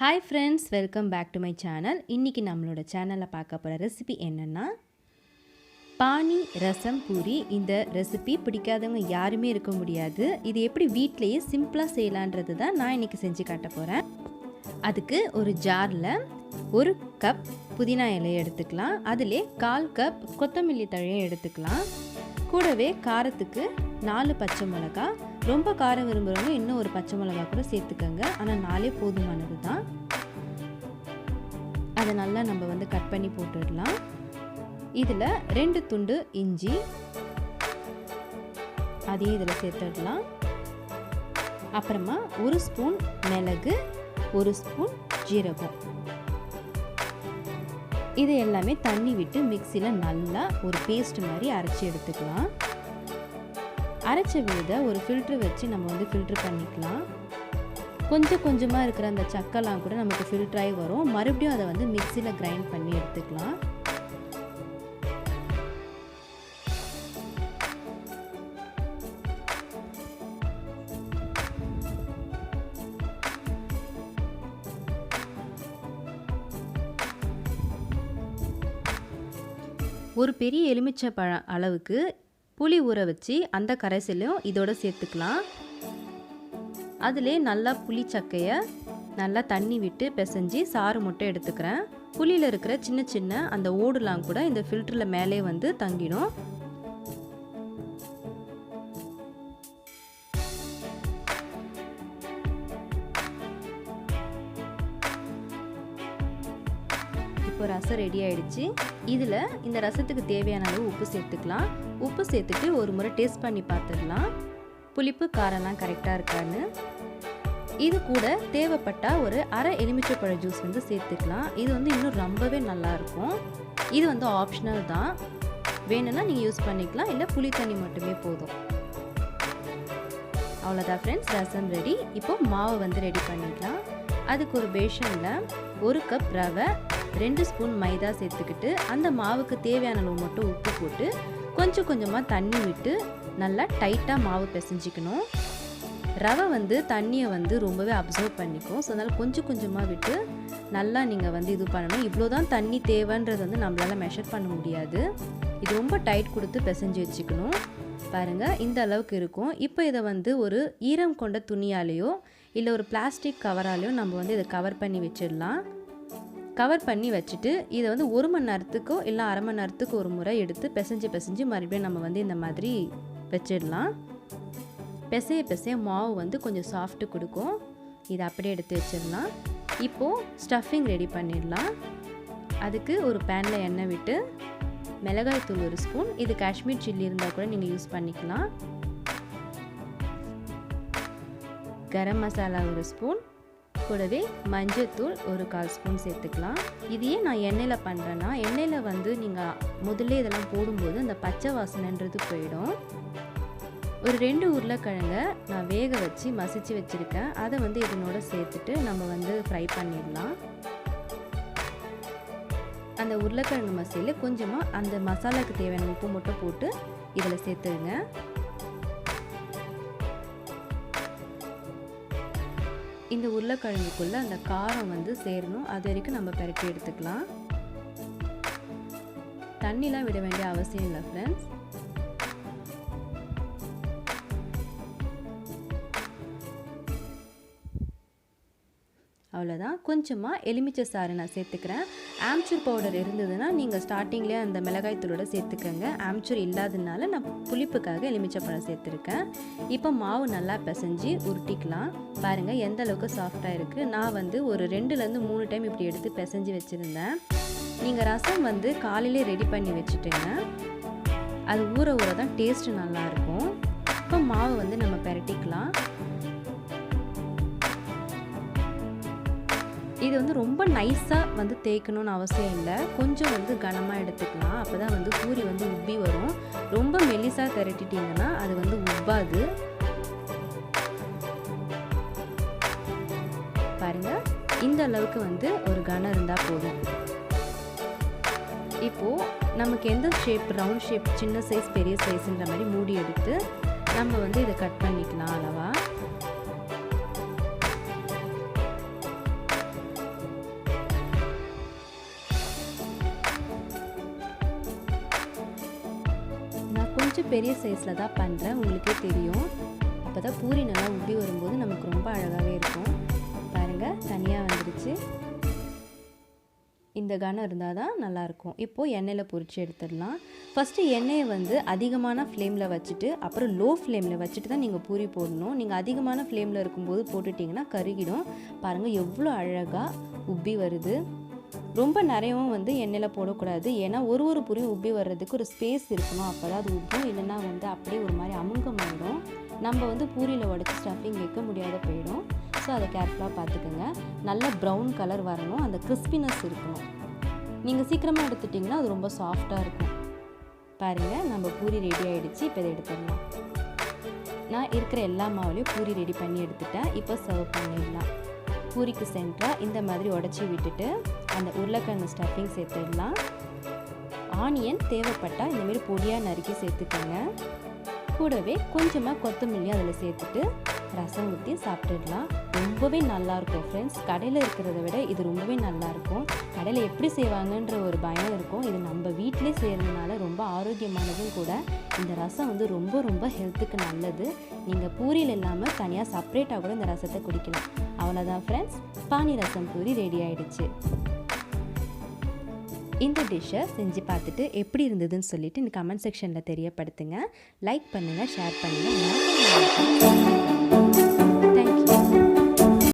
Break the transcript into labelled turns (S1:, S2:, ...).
S1: Hi friends, welcome back to my channel. இன்னைக்கு நம்மளோட சேனல்ல பார்க்க போற ரெசிபி என்னன்னா பானி ரசம் பூரி. இந்த ரெசிபி பிடிக்காதவங்க யாருமே இருக்க முடியாது. இது எப்படி வீட்லயே சிம்பிளா செய்யலாம்ன்றது தான் நான் இன்னைக்கு செஞ்சு காட்ட போறேன். அதுக்கு ஒரு ஜார்ல 1 கப் புதினா இலை எடுத்துக்கலாம். அதிலே 1/4 கப் கொத்தமல்லி தழையை எடுத்துக்கலாம். கூடவே காரத்துக்கு 4 பச்சை மிளகாய். ரொம்ப காரம் விரும்புகிறவங்க இன்னும் ஒரு பச்சை மிளகாய் கூட சேர்த்துக்கோங்க. ஆனால் 4 போதுமானது தான். அதை நல்லா நம்ம கட் பண்ணி போட்டுடலாம். இதில் 2 துண்டு இஞ்சி அதையும் இதில் சேர்த்துடலாம். அப்புறமா 1 ஸ்பூன் மிளகு, 1 ஸ்பூன் ஜீரகம். இது எல்லாமே தண்ணி விட்டு மிக்சியில் நல்லா ஒரு பேஸ்ட் மாதிரி அரைச்சி எடுத்துக்கலாம். அரைச்ச விழுதை ஒரு ஃபில்ட்ரு வச்சு நம்ம ஃபில்ட்ரு பண்ணிக்கலாம். கொஞ்சம் கொஞ்சமாக இருக்கிற அந்த சக்கெல்லாம் கூட நமக்கு ஃபில்ட்ராகி வரும். மறுபடியும் அதை மிக்சியில் கிரைண்ட் பண்ணி எடுத்துக்கலாம். ஒரு பெரிய எலுமிச்சை பழம் அளவுக்கு புளி ஊற வச்சு அந்த கரைசலையும் இதோட சேர்த்துக்கலாம். அதிலே நல்லா புளி சக்கையை நல்லா தண்ணி விட்டு பிசைஞ்சு சாறு மட்டும் எடுத்துக்கிறேன். புளியில் இருக்கிற சின்ன சின்ன அந்த ஓடுலாம் கூட இந்த ஃபில்டரில் மேலே தங்கிடும். இப்போ ரசம் ரெடி ஆயிடுச்சு. இதில் இந்த ரசத்துக்கு தேவையான அளவு உப்பு சேர்த்துக்கலாம். உப்பு சேர்த்துட்டு ஒரு முறை டேஸ்ட் பண்ணி பார்த்துடலாம், புளிப்பு காரம்லாம் கரெக்டாக இருக்கான்னு. இது கூட தேவைப்பட்டால் ஒரு அரை எலுமிச்சைப்பழ ஜூஸ் சேர்த்துக்கலாம். இது இன்னும் ரொம்பவே நல்லாயிருக்கும். இது ஆப்ஷனல் தான், வேணும்னா நீங்கள் யூஸ் பண்ணிக்கலாம், இல்லை புளி தண்ணி மட்டுமே போதும். அவ்வளோதான் ஃப்ரெண்ட்ஸ், ரசம் ரெடி. இப்போ மாவை ரெடி பண்ணிக்கலாம். அதுக்கு ஒரு பேஷனில் 1 கப் ரவை, 2 ஸ்பூன் மைதா சேர்த்துக்கிட்டு அந்த மாவுக்கு தேவையான அளவு மட்டும் உப்பு போட்டு கொஞ்சம் கொஞ்சமாக தண்ணி விட்டு நல்லா டைட்டாக மாவு பிசைஞ்சிக்கணும். ரவை தண்ணியை ரொம்பவே அப்சர்வ் பண்ணிக்கும். ஸோ அதனால் கொஞ்சம் கொஞ்சமாக விட்டு நல்லா நீங்கள் இது பண்ணணும். இவ்வளோ தான் தண்ணி தேவைன்றது நம்மளால் மெஷர் பண்ண முடியாது. இது ரொம்ப டைட் கொடுத்து பிசைஞ்சு வச்சுக்கணும். பாருங்கள், இந்த அளவுக்கு இருக்கும். இப்போ இதை ஒரு ஈரம் கொண்ட துணியாலேயோ இல்லை ஒரு பிளாஸ்டிக் கவராலேயோ நம்ம இதை கவர் பண்ணி வச்சிடலாம். கவர் பண்ணி வச்சுட்டு இதை 1 மணி நேரத்துக்கோ இல்லை அரை மணி நேரத்துக்கு ஒரு முறை எடுத்து பிசைஞ்சு மறுபடியும் நம்ம இந்த மாதிரி வச்சிடலாம். பிசைய மாவு கொஞ்சம் சாஃப்ட்டு கொடுக்கும். இதை அப்படியே எடுத்து வச்சிடலாம். இப்போது ஸ்டஃபிங் ரெடி பண்ணிடலாம். அதுக்கு ஒரு பேனில் எண்ணெய் விட்டு மிளகாய் தூள் 1 ஸ்பூன், இது காஷ்மீர் சில்லி இருந்தால் கூட நீங்கள் யூஸ் பண்ணிக்கலாம். கரம் மசாலா 1 ஸ்பூன், கூடவே மஞ்சத்தூள் ஒரு 1/4 ஸ்பூன் சேர்த்துக்கலாம். இதையே நான் எண்ணெயில் பண்ணுறேன்னா, எண்ணெயில் நீங்கள் முதல்ல இதெல்லாம் போடும்போது அந்த பச்சை வாசனைன்றது போயிடும். ஒரு 2 உருளைக்கிழங்கை நான் வேக வச்சு மசிச்சு வச்சுருக்கேன். அதை இதனோட சேர்த்துட்டு நம்ம ஃப்ரை பண்ணிடலாம். அந்த உருளைக்கிழங்கு மசியில் கொஞ்சமாக அந்த மசாலாவுக்கு தேவையான உப்பு மட்டும் போட்டு இதில் சேர்த்துடுங்க. இந்த உருளைக்கிழங்குக்குள்ளே அந்த காரம் சேரணும். அது வரைக்கும் நம்ம பெரட்டி எடுத்துக்கலாம். தண்ணிலாம் விட வேண்டிய அவசியம் இல்லை ஃப்ரெண்ட்ஸ். அவ்வளோதான். கொஞ்சமாக எலுமிச்சை சாறு நான் சேர்த்துக்கிறேன். ஆம்ச்சூர் பவுடர் இருந்ததுன்னா நீங்கள் ஸ்டார்டிங்லேயே அந்த மிளகாய் தூளோட சேர்த்துக்கங்க. ஆம்ச்சூர் இல்லாததுனால நான் புளிப்புக்காக எலுமிச்சை பழம் சேர்த்துருக்கேன். இப்போ மாவு நல்லா பிசைஞ்சு உருட்டிக்கலாம். பாருங்கள் எந்த அளவுக்கு சாஃப்டாக இருக்குது. நான் ஒரு 2லேருந்து 3 டைம் இப்படி எடுத்து பிசைஞ்சு வச்சுருந்தேன். நீங்கள் ரசம் காலையிலே ரெடி பண்ணி வச்சுட்டுங்க. அது ஊற தான் டேஸ்ட்டு நல்லாயிருக்கும். இப்போ மாவு நம்ம பெரட்டிக்கலாம். இது ரொம்ப நைஸாக தேய்க்கணும்னு அவசியம் இல்லை. கொஞ்சம் கனமாக எடுத்துக்கலாம். அப்போ தான் பூரி உப்பி வரும். ரொம்ப மெல்லிசாக திரட்டிட்டிங்கன்னா அது உப்பாது. பாருங்கள், இந்த அளவுக்கு ஒரு கனம் இருந்தால் போதும். இப்போது நமக்கு எந்த ஷேப், ரவுண்ட் ஷேப், சின்ன சைஸ், பெரிய சைஸுன்ற மாதிரி மூடி எடுத்து நம்ம இதை கட் பண்ணிக்கலாம் அளவாக. பெரிய சைஸில் தான் பண்ணுறேன், உங்களுக்கே தெரியும். அப்போ தான் பூரி நல்லா உப்பி வரும்போது நமக்கு ரொம்ப அழகாகவே இருக்கும். பாருங்கள், தனியாக வந்துடுச்சு. இந்த கனம் இருந்தால் தான் நல்லாயிருக்கும். இப்போது எண்ணெயில் பொரித்து எடுத்துடலாம். ஃபஸ்ட்டு எண்ணெயை வந்து அதிகமான ஃப்ளேமில் வச்சுட்டு அப்புறம் லோ ஃப்ளேமில் வச்சுட்டு தான் நீங்கள் பூரி போடணும். நீங்கள் அதிகமான ஃப்ளேமில் இருக்கும்போது போட்டுட்டிங்கன்னா கருகிடும். பாருங்கள் எவ்வளோ அழகாக உப்பி வருது. ரொம்ப நிறையவும் வந்து எண்ணெயில் போடக்கூடாது. ஏன்னா ஒரு பூரியும் உப்பி வர்றதுக்கு ஒரு ஸ்பேஸ் இருக்கணும். அப்போ தான் அது உப்பும், இல்லைன்னா வந்து அப்படியே ஒரு மாதிரி அமுங்கமாயிடும். நம்ம வந்து பூரியில் உடச்சி ஸ்டஃபிங் வைக்க முடியாத போயிடும். ஸோ அதை கேர்ஃபுல்லாக பார்த்துக்கோங்க. நல்ல ப்ரௌன் கலர் வரணும், அந்த கிறிஸ்பினஸ் இருக்கணும். நீங்கள் சீக்கிரமாக எடுத்துட்டிங்கன்னா அது ரொம்ப சாஃப்டாக இருக்கும். பாருங்கள், நம்ம பூரி ரெடி ஆகிடுச்சு. இப்போ இதை எடுத்துடலாம். நான் இருக்கிற எல்லா மாவுலையும் பூரி ரெடி பண்ணி எடுத்துட்டேன். இப்போ சர்வ் பண்ணிடலாம். பூரிக்கு சென்டராக இந்த மாதிரி உடச்சி விட்டுட்டு அந்த உருளைக்கிழங்கு ஸ்டஃபிங் சேர்த்துடலாம். ஆனியன் தேவைப்பட்டால் இந்தமாரி பொடியாக நறுக்கி சேர்த்துக்கோங்க. கூடவே கொஞ்சமாக கொத்தமல்லி அதில் சேர்த்துட்டு ரசம் ஊற்றி சாப்பிட்டுடலாம். ரொம்பவே நல்லாயிருக்கும் ஃப்ரெண்ட்ஸ். கடையில் இருக்கிறத விட இது ரொம்பவே நல்லாயிருக்கும். கடையில் எப்படி செய்வாங்கன்ற ஒரு பயம் இருக்கும். இது நம்ம வீட்டிலே செய்கிறதுனால ரொம்ப ஆரோக்கியமானதும் கூட. இந்த ரசம் வந்து ரொம்ப ரொம்ப ஹெல்த்துக்கு நல்லது. நீங்கள் பூரியில் இல்லாமல் தனியாக செப்ரேட்டாக கூட இந்த ரசத்தை குடிக்கலாம். அவ்வளோதான் ஃப்ரெண்ட்ஸ், பானி ரசம் பூரி ரெடி ஆகிடுச்சு. இந்த டிஷ்ஷை செஞ்சு பார்த்துட்டு எப்படி இருந்ததுன்னு சொல்லிட்டு இந்த கமெண்ட் செக்ஷனில் தெரியப்படுத்துங்க. லைக் பண்ணுங்கள், ஷேர் பண்ணுங்கள்.